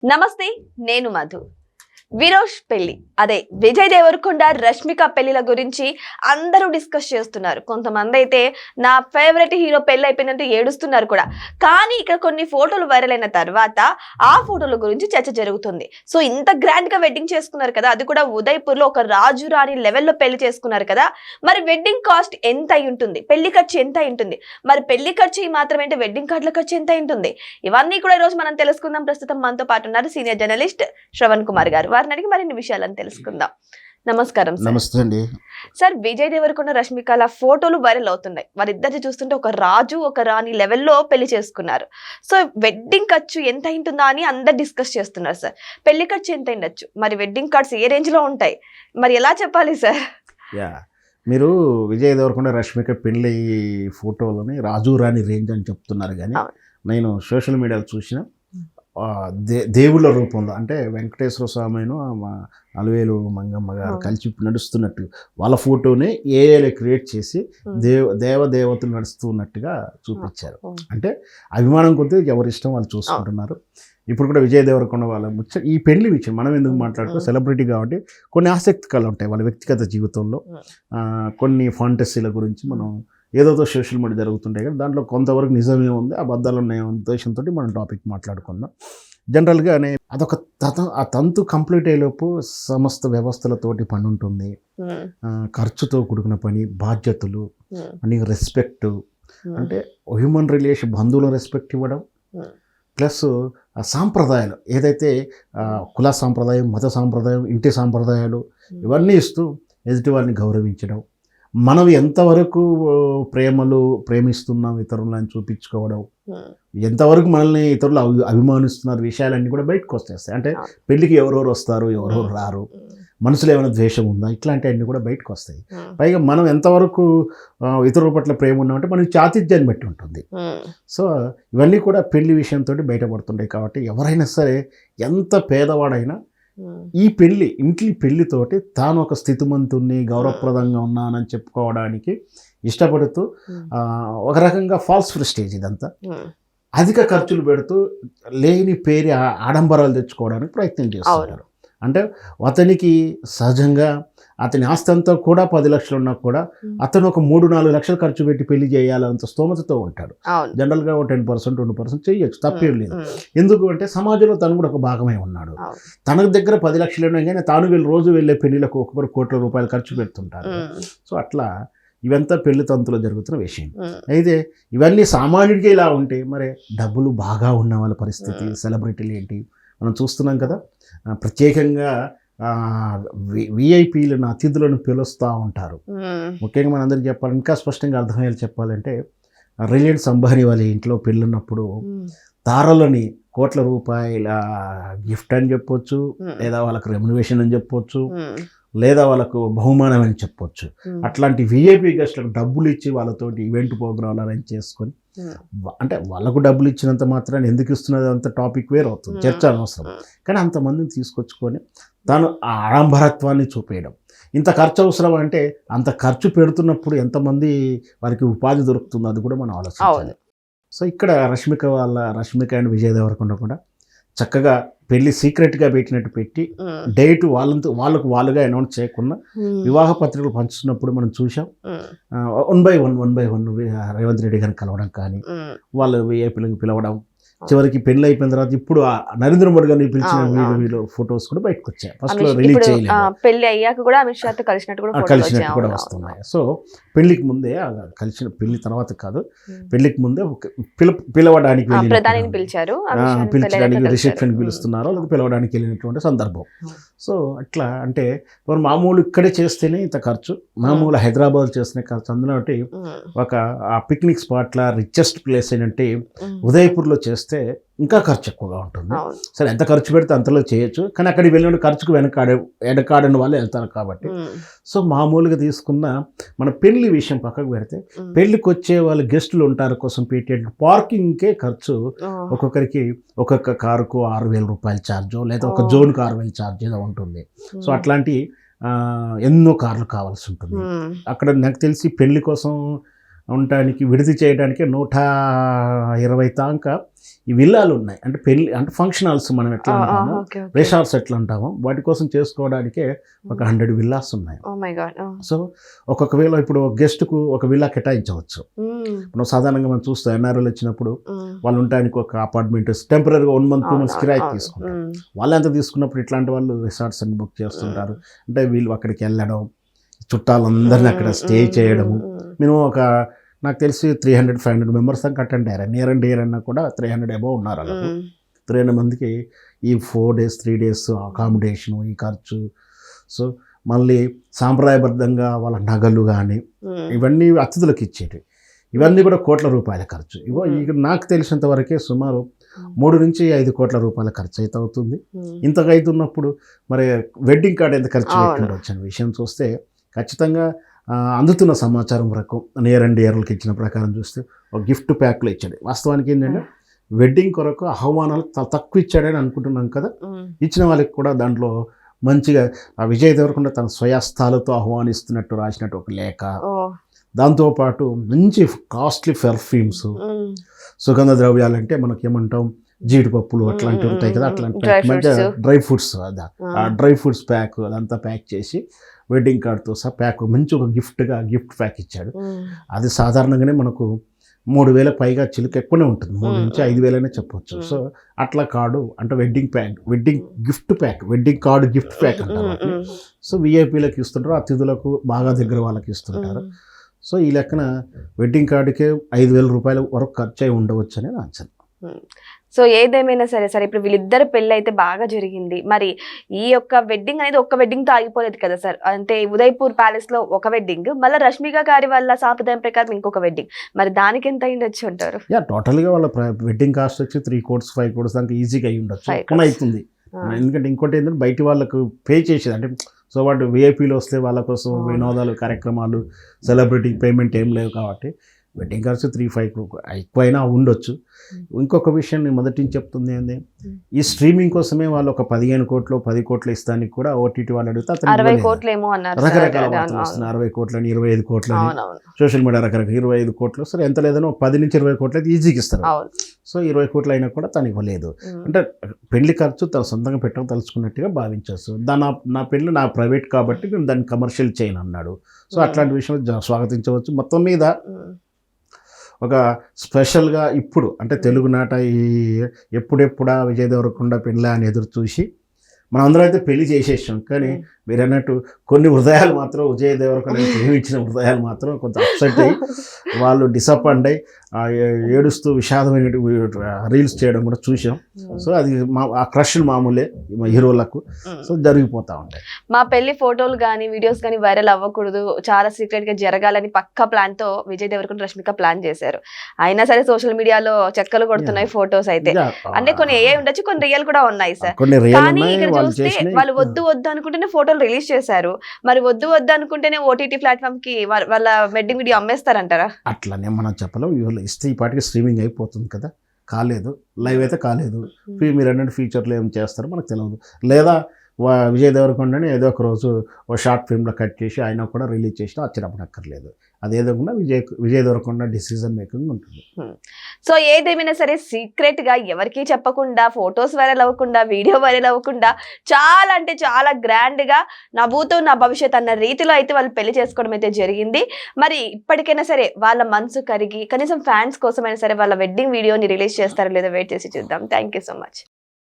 నమస్తే, నేను మధు. విరోష్ పెళ్లి, అదే విజయ్ దేవరకొండ రష్మిక పెళ్లిల గురించి అందరూ డిస్కస్ చేస్తున్నారు. కొంతమంది అయితే నా ఫేవరెట్ హీరో పెళ్లి అయిపోయిందంటే ఏడుస్తున్నారు కూడా. కానీ ఇక్కడ కొన్ని ఫోటోలు వైరల్ అయిన తర్వాత ఆ ఫోటోల గురించి చర్చ జరుగుతుంది. సో ఇంత గ్రాండ్ గా వెడ్డింగ్ చేసుకున్నారు కదా, అది కూడా ఉదయపూర్ లో ఒక రాజు రాణి లెవెల్లో పెళ్లి చేసుకున్నారు కదా. మరి వెడ్డింగ్ కాస్ట్ ఎంత అయి ఉంటుంది, పెళ్లి ఖర్చు ఎంత అయి ఉంటుంది, మరి పెళ్లి ఖర్చు మాత్రమే అంటే వెడ్డింగ్ కార్డుల ఖర్చు ఎంత అయి ఉంటుంది, ఇవన్నీ కూడా ఈ రోజు మనం తెలుసుకుందాం. ప్రస్తుతం మనతో పాటు ఉన్నారు సీనియర్ జర్నలిస్ట్ శ్రవణ్ కుమార్ గారు. వారిని అడిగి మరిన్ని విషయాలను తెలుసుకుందాం. నమస్కారం సార్. నమస్తే అండి. సార్, విజయ్ దేవరకొండ రష్మికల ఫోటోలు వైరల్ అవుతున్నాయి. వారిద్దరిని చూస్తుంటే ఒక రాజు ఒక రాణి లెవెల్లో పెళ్లి చేసుకున్నారు. సో వెడ్డింగ్ ఖర్చు ఎంత అయింటుందా అని అందరు డిస్కస్ చేస్తున్నారు సార్. పెళ్లి ఖర్చు ఎంత అయిండొచ్చు, మరి వెడ్డింగ్ కార్డ్స్ ఏ రేంజ్ లో ఉంటాయి, మరి ఎలా చెప్పాలి సార్? మీరు విజయ్ దేవరకొండ రష్మిక పెళ్లి ఫోటోలని రాజు రాణి రేంజ్ అని చెప్తున్నారు, కానీ నేను సోషల్ మీడియాలో చూసిన దేవుళ్ళ రూపంలో అంటే వెంకటేశ్వర స్వామిను అలవేలు మంగమ్మ గారు కలిసి నడుస్తున్నట్టు వాళ్ళ ఫోటోని ఏఐలో క్రియేట్ చేసి దేవతలు నడుస్తున్నట్టుగా చూపించారు. అంటే అభిమానం కొద్దీ ఎవరి ఇష్టం వాళ్ళు చూసుకుంటున్నారు. ఇప్పుడు కూడా విజయ్ దేవరకొండ వాళ్ళ ఈ పెళ్లి విషయం మనం ఎందుకు మాట్లాడుకో, సెలబ్రిటీ కాబట్టి కొన్ని ఆసక్తికలు ఉంటాయి వాళ్ళ వ్యక్తిగత జీవితంలో, కొన్ని ఫాంటసీల గురించి మనం ఏదో సోషల్ మీడియా జరుగుతుంటాయి కానీ దాంట్లో కొంతవరకు నిజమే ఉంది, అబద్ధాలు ఉన్నాయి ఉద్దేశంతో మనం టాపిక్ మాట్లాడుకుందాం. జనరల్గానే అదొక ఆ తంతు కంప్లీట్ అయ్యేలోపు సమస్త వ్యవస్థలతోటి పని ఉంటుంది, ఖర్చుతో కూడుకున్న పని, బాధ్యతలు, నీకు రెస్పెక్ట్, అంటే హ్యూమన్ రిలేషన్, బంధువుల రెస్పెక్ట్ ఇవ్వడం, ప్లస్ సాంప్రదాయాలు ఏదైతే కుల సాంప్రదాయం, మత సాంప్రదాయం, ఇంటి సాంప్రదాయాలు ఇవన్నీ ఇస్తూ ఎదుటి వారిని గౌరవించడం, మనం ఎంతవరకు ప్రేమిస్తున్నాం ఇతరులను చూపించుకోవడం, ఎంతవరకు మనల్ని ఇతరులు అభిమానిస్తున్నారు, విషయాలన్నీ కూడా బయటకు వచ్చేస్తాయి. అంటే పెళ్ళికి ఎవరెవరు వస్తారు, ఎవరెవరు రారు, మనసులో ఏమైనా ద్వేషం ఉందా, ఇట్లాంటివన్నీ కూడా బయటకు వస్తాయి. పైగా మనం ఎంతవరకు ఇతరుల పట్ల ప్రేమ ఉన్నామంటే మనకి ఆతిథ్యాన్ని బట్టి ఉంటుంది. సో ఇవన్నీ కూడా పెళ్లి విషయంతో బయటపడుతుంటాయి. కాబట్టి ఎవరైనా సరే ఎంత పేదవాడైనా ఈ ఇంటి పెళ్లితోటి తాను ఒక స్థితిమంతుణ్ణి, గౌరవప్రదంగా ఉన్నానని చెప్పుకోవడానికి ఇష్టపడుతూ ఒక రకంగా ఫాల్స్ ప్రెస్టేజ్ ఇదంతా అధిక ఖర్చులు పెడుతూ లేని పేరు ఆడంబరాలు తెచ్చుకోవడానికి ప్రయత్నం చేస్తున్నారు. అంటే అతనికి సహజంగా అతని ఆస్తి అంతా కూడా 10 లక్షలు ఉన్నా కూడా అతను ఒక 3-4 లక్షలు ఖర్చు పెట్టి పెళ్లి చేయాలంత స్తోమతతో ఉంటాడు. జనరల్గా 10%, 20% చేయొచ్చు, తప్పేం లేదు. ఎందుకు అంటే సమాజంలో తను కూడా ఒక భాగమై ఉన్నాడు. తన దగ్గర 10 లక్షలు ఉన్నా కానీ తాను రోజు వెళ్ళే పెళ్లిలకు ఒక్కొక్కరు కోట్ల రూపాయలు ఖర్చు పెడుతుంటారు. సో అట్లా ఇవంతా పెళ్లి తంతులో జరుగుతున్న విషయం. అయితే ఇవన్నీ సామాన్యుడికి ఇలా ఉంటే మరి డబ్బులు బాగా ఉన్న వాళ్ళ పరిస్థితి, సెలబ్రిటీలు ఏంటి మనం చూస్తున్నాం కదా. ప్రత్యేకంగా విఐపీలను, అతిథులను పిలుస్తూ ఉంటారు. ముఖ్యంగా మనందరికీ చెప్పాలి, ఇంకా స్పష్టంగా అర్థమయ్యేలా చెప్పాలంటే రిలయన్స్ అంబానీ వాళ్ళ ఇంట్లో పెళ్ళున్నప్పుడు తారలని కోట్ల రూపాయల గిఫ్ట్ అని చెప్పొచ్చు, లేదా వాళ్ళకు రెమ్యునరేషన్ అని చెప్పొచ్చు, లేదా వాళ్ళకు బహుమానం అని చెప్పొచ్చు. అట్లాంటి విఐపీ గెస్ట్లకు డబ్బులు ఇచ్చి వాళ్ళతోటి ఈవెంట్ ప్రోగ్రాంలు అరేంజ్ చేసుకొని, అంటే వాళ్ళకు డబ్బులు ఇచ్చినంత మాత్రాన్ని ఎందుకు ఇస్తున్నది అంత టాపిక్ వేరు అవుతుంది, చర్చ అనవసరం. కానీ అంతమందిని తీసుకొచ్చుకొని తాను ఆ ఆడంబరత్వాన్ని చూపేయడం, ఇంత ఖర్చు అవసరం అంటే అంత ఖర్చు పెడుతున్నప్పుడు ఎంతమంది వారికి ఉపాధి దొరుకుతుందో అది కూడా మనం ఆలోచించాలి. సో ఇక్కడ రష్మిక అండ్ విజయ్ దేవరకొండ కూడా చక్కగా పెళ్లి సీక్రెట్గా పెట్టినట్టు పెట్టి డేట్ వాళ్ళకు వాళ్ళుగా అనౌన్స్ చేయకుండా వివాహ పత్రికలు పంచుతున్నప్పుడు మనం చూసాం. 1 by 1 రేవంత్ రెడ్డి గారిని కలవడం కానీ, వాళ్ళు విఐపీలకు పిలవడం, చివరికి పెళ్లి అయిపోయిన తర్వాత ఇప్పుడు నరేంద్ర మోడీ గారిని పిలిచిన వీడియో ఫొటోస్ కూడా బయటకు వచ్చాయి. ఫస్ట్ లో రిలీజ్ చేయలేదు, పెళ్లి అయ్యాక కూడా అమిత్ షాతో కలిసినట్టు కూడా వస్తున్నాయి. సో పెళ్లికి ముందే పెళ్లి తర్వాత కాదు, పెళ్లికి ముందే పిలవడానికి పిలిచడానికి రిసెప్షన్ పిలుస్తున్నారో లేదా పిలవడానికి వెళ్ళినటువంటి సందర్భం. సో అట్లా అంటే మరి మామూలు ఇక్కడే చేస్తేనే ఇంత ఖర్చు, మామూలు హైదరాబాద్ చేస్తేనే ఖర్చు. అందులో ఒక పిక్నిక్ స్పాట్ల రిచెస్ట్ ప్లేస్ ఏంటంటే ఉదయపూర్లో చేస్తే ఇంకా ఖర్చు ఎక్కువగా ఉంటుంది. సరే ఎంత ఖర్చు పెడితే అంతలో చేయొచ్చు, కానీ అక్కడికి వెళ్ళిన ఖర్చుకు వెనకాడని వాళ్ళు వెళ్తారు కాబట్టి. సో మామూలుగా తీసుకున్న మన పెళ్లి విషయం పక్కకు పెడితే పెళ్లికి వచ్చే వాళ్ళు గెస్టులు ఉంటారు కోసం పెట్టే పార్కింగ్కే ఖర్చు ఒక్కొక్కరికి ఒక్కొక్క కారుకు 6,000 రూపాయల ఛార్జో లేదా ఒక జోన్కు 6,000 ఛార్జ్ ఏదో ఉంటుంది. సో అట్లాంటి ఎన్నో కార్లు కావాల్సి ఉంటుంది అక్కడ. నాకు తెలిసి పెళ్లి కోసం ఉండటానికి విడిది చేయడానికి 120 దాకా ఈ విల్లాలు ఉన్నాయి. అంటే పెళ్ళి అంటే ఫంక్షన్ హాల్స్ మనం ఎట్లా అంటామో, రిసార్ట్స్ ఎట్లా అంటామో వాటి కోసం చేసుకోవడానికే ఒక 100 విల్లాస్ ఉన్నాయి. సో ఒక్కొక్క వేళ ఇప్పుడు గెస్ట్కు ఒక విల్లా కేటాయించవచ్చు. మనం సాధారణంగా మనం చూస్తాం ఎన్ఆర్ఎల్ వచ్చినప్పుడు వాళ్ళు ఉండడానికి ఒక అపార్ట్మెంట్ టెంపరీగా 1 month 2 months కిరాయి తీసుకుంటారు. వాళ్ళు ఎంత తీసుకున్నప్పుడు ఇట్లాంటి వాళ్ళు రిసార్ట్స్ అని బుక్ చేస్తుంటారు. అంటే వీళ్ళు అక్కడికి వెళ్ళడం, చుట్టాలందరినీ అక్కడ స్టే చేయడము, మినిమం ఒక నాకు తెలిసి 300-500 మెంబర్స్ దాకా అటెండ్ అయ్యారు. నియర్ అండ్ డియర్ అన్నా కూడా 300 అబౌవ్ ఉన్నారు. అలాగే 300 మందికి ఈ 4 days 3 days అకామిడేషను, ఈ ఖర్చు. సో మళ్ళీ సాంప్రదాయబద్ధంగా వాళ్ళ నగలు కానీ ఇవన్నీ అతిథులకు ఇచ్చేటివి. ఇవన్నీ కూడా కోట్ల రూపాయల ఖర్చు. ఇగో ఇక నాకు తెలిసినంత వరకే సుమారు 3 నుంచి 5 కోట్ల రూపాయల ఖర్చు అయితే అవుతుంది. ఇంతగా అవుతున్నప్పుడు మరి వెడ్డింగ్ కార్డ్ ఎంత ఖర్చు పెట్టిండొచ్చు అనే విషయం చూస్తే ఖచ్చితంగా అందుతున్న సమాచారం వరకు నియర్ అండ్ డియర్లకు ఇచ్చిన ప్రకారం చూస్తే ఒక గిఫ్ట్ ప్యాక్లో ఇచ్చాడు. వాస్తవానికి ఏంటంటే వెడ్డింగ్ కొరకు ఆహ్వానాలు తక్కువ ఇచ్చాడని అనుకుంటున్నాం కదా. ఇచ్చిన వాళ్ళకి కూడా దాంట్లో మంచిగా విజయ్ దేవరకొండ తన స్వయస్థాలతో ఆహ్వానిస్తున్నట్టు రాసినట్టు ఒక లేఖ, దాంతోపాటు మంచి కాస్ట్లీ పెర్ఫ్యూమ్స్, సుగంధ ద్రవ్యాలంటే మనకి ఏమంటాం జీడిపప్పులు అట్లాంటివి ఉంటాయి కదా, అట్లాంటి మంచిగా డ్రై ఫ్రూట్స్, ఆ డ్రై ఫ్రూట్స్ ప్యాక్ అదంతా ప్యాక్ చేసి వెడ్డింగ్ కార్డ్తో సహా ప్యాక్ మంచి ఒక గిఫ్ట్ ప్యాక్ ఇచ్చాడు. అది సాధారణంగానే మనకు 3,000 పైగా చిలుక ఎక్కువనే ఉంటుంది, 3 నుంచి 5,000 చెప్పొచ్చు. సో అట్లా కార్డు అంటే వెడ్డింగ్ కార్డు గిఫ్ట్ ప్యాక్ అంటారు. సో విఐపీలకు ఇస్తుంటారు, అతిథులకు బాగా దగ్గర వాళ్ళకి ఇస్తుంటారు. సో ఈ లెక్కన వెడ్డింగ్ కార్డుకే 5,000 రూపాయల వరకు ఖర్చు అయి ఉండవచ్చు అని నా అంచనా. సో ఏదేమైనా సరే ఇప్పుడు వీళ్ళిద్దరు పెళ్ళి అయితే బాగా జరిగింది. మరి ఈ యొక్క వెడ్డింగ్ అనేది ఒక్క వెడ్డింగ్ తో ఆగిపోలేదు కదా సార్. అంటే ఉదయపూర్ ప్యాలెస్ లో ఒక వెడ్డింగ్, మళ్ళీ రష్మిక గారి వల్ల సాంప్రదాయం ప్రకారం ఇంకొక వెడ్డింగ్, మరి దానికి ఎంత అయ్యిండొచ్చు అంటారు? టోటల్ గా వాళ్ళ వెడ్డింగ్ కాస్ట్ వచ్చి 3 crores 5 crores దానికి ఈజీగా అయ్యి ఉండొచ్చు, అవుతుంది. ఎందుకంటే ఇంకోటి ఏంటంటే బయట వాళ్ళకు పే చేసేది, అంటే సో వాటి విఐపీలు వస్తే వాళ్ళ కోసం వినోదాలు కార్యక్రమాలు సెలబ్రిటీ పేమెంట్ ఏం లేవు కాబట్టి వెడ్డింగ్ ఖర్చు 3-5 crores ఎక్కువైనా ఉండొచ్చు. ఇంకొక విషయం నేను మొదటి నుంచి చెప్తుంది ఏంది, ఈ స్ట్రీమింగ్ కోసమే వాళ్ళు ఒక 15 కోట్లు 10 కోట్లు ఇస్తానికి కూడా ఓటీటీ వాళ్ళు అడిగితే రకరకాల వార్తలు వస్తున్నాయి. 60 కోట్లని 25 కోట్లని సోషల్ మీడియా రకరకాల 25 కోట్లు. సరే ఎంత లేదనో 10 నుంచి 20 కోట్లు అయితే ఈజీగా ఇస్తారు. సో 20 కోట్లు అయినా కూడా తను ఇవ్వలేదు. అంటే పెళ్లి ఖర్చు తను సొంతంగా పెట్టదలుచుకున్నట్టుగా భావించవచ్చు. నా పెళ్లి నా ప్రైవేట్ కాబట్టి నేను దాన్ని కమర్షియల్ చేయను అన్నాడు. సో అట్లాంటి విషయం స్వాగతించవచ్చు. మొత్తం మీద ఒక స్పెషల్గా ఇప్పుడు అంటే తెలుగునాట ఈ ఎప్పుడెప్పుడా విజయ్ దేవరకొండ పెళ్ళి అని ఎదురు చూసి మనం అందరం అయితే పెళ్లి చేసేసాం. కానీ మీరు అన్నట్టు కొన్ని హృదయాలు మాత్రం విజయ్ దేవరకొండ ప్రేమించిన హృదయాలు మాత్రం కొంత అప్సెట్ అయ్యి వాళ్ళు డిసప్పాయింట్ అయ్యి ఏడుస్తూ విషాదమైన రీల్స్ చేయడం కూడా చూసాం. సో అది ఆ క్రష్ మామూలే హీరోలకు. సో జరిగిపోతూ ఉంటాయి. మా పెళ్లి ఫోటోలు కానీ వీడియోస్ కానీ వైరల్ అవ్వకూడదు, చాలా సీక్రెట్ గా జరగాలని పక్కా ప్లాన్ తో విజయ్ దేవరకొండ రష్మిక ప్లాన్ చేశారు. అయినా సరే సోషల్ మీడియాలో చెక్కలు కొడుతున్నాయి ఫోటోస్ అయితే. అంటే కొన్ని ఏ ఉండొచ్చు, కొన్ని రియల్ కూడా ఉన్నాయి సార్. కానీ ఇక్కడ చూస్తే వాళ్ళు వద్దు అనుకుంటేనే ఫోటోలు రిలీజ్ చేశారు. మరి వద్దు అనుకుంటేనే ఓటీటీ ప్లాట్ఫామ్ కి వాళ్ళ వెడ్డింగ్ వీడియో అమ్మేస్తారంటారా? అట్లానే మనం చెప్పలేం. ఇవాళ ఇస్తే ఈ పాటికి స్ట్రీమింగ్ అయిపోతుంది కదా, కాలేదు, లైవ్ అయితే కాలేదు. మీరు అన్నట్టు ఫ్యూచర్లో ఏం చేస్తారో మనకు తెలియదు. లేదా విజయ్ దేవరకొండని ఏదో ఒక రోజు ఓ షార్ట్ ఫిల్మ్లో కట్ చేసి ఆయన కూడా రిలీజ్ చేసినా ఆశ్చర్యపడక్కర్లేదు. అదేదో కూడా విజయ్ దేవరకొండ డిసిజన్ మేకింగ్ ఉంటుంది. సో ఏదేమైనా సరే సీక్రెట్ గా ఎవరికీ చెప్పకుండా, ఫొటోస్ వైరల్ అవ్వకుండా, వీడియో వైరల్ అవ్వకుండా చాలా అంటే చాలా గ్రాండ్ గా నా భూతం నా భవిష్యత్ అన్న రీతిలో అయితే వాళ్ళు పెళ్లి చేసుకోవడం అయితే జరిగింది. మరి ఇప్పటికైనా సరే వాళ్ళ మనసు కరిగి కనీసం ఫ్యాన్స్ కోసమైనా సరే వాళ్ళ వెడ్డింగ్ వీడియోని రిలీజ్ చేస్తారో లేదో వెయిట్ చేసి చూద్దాం. Thank you so much.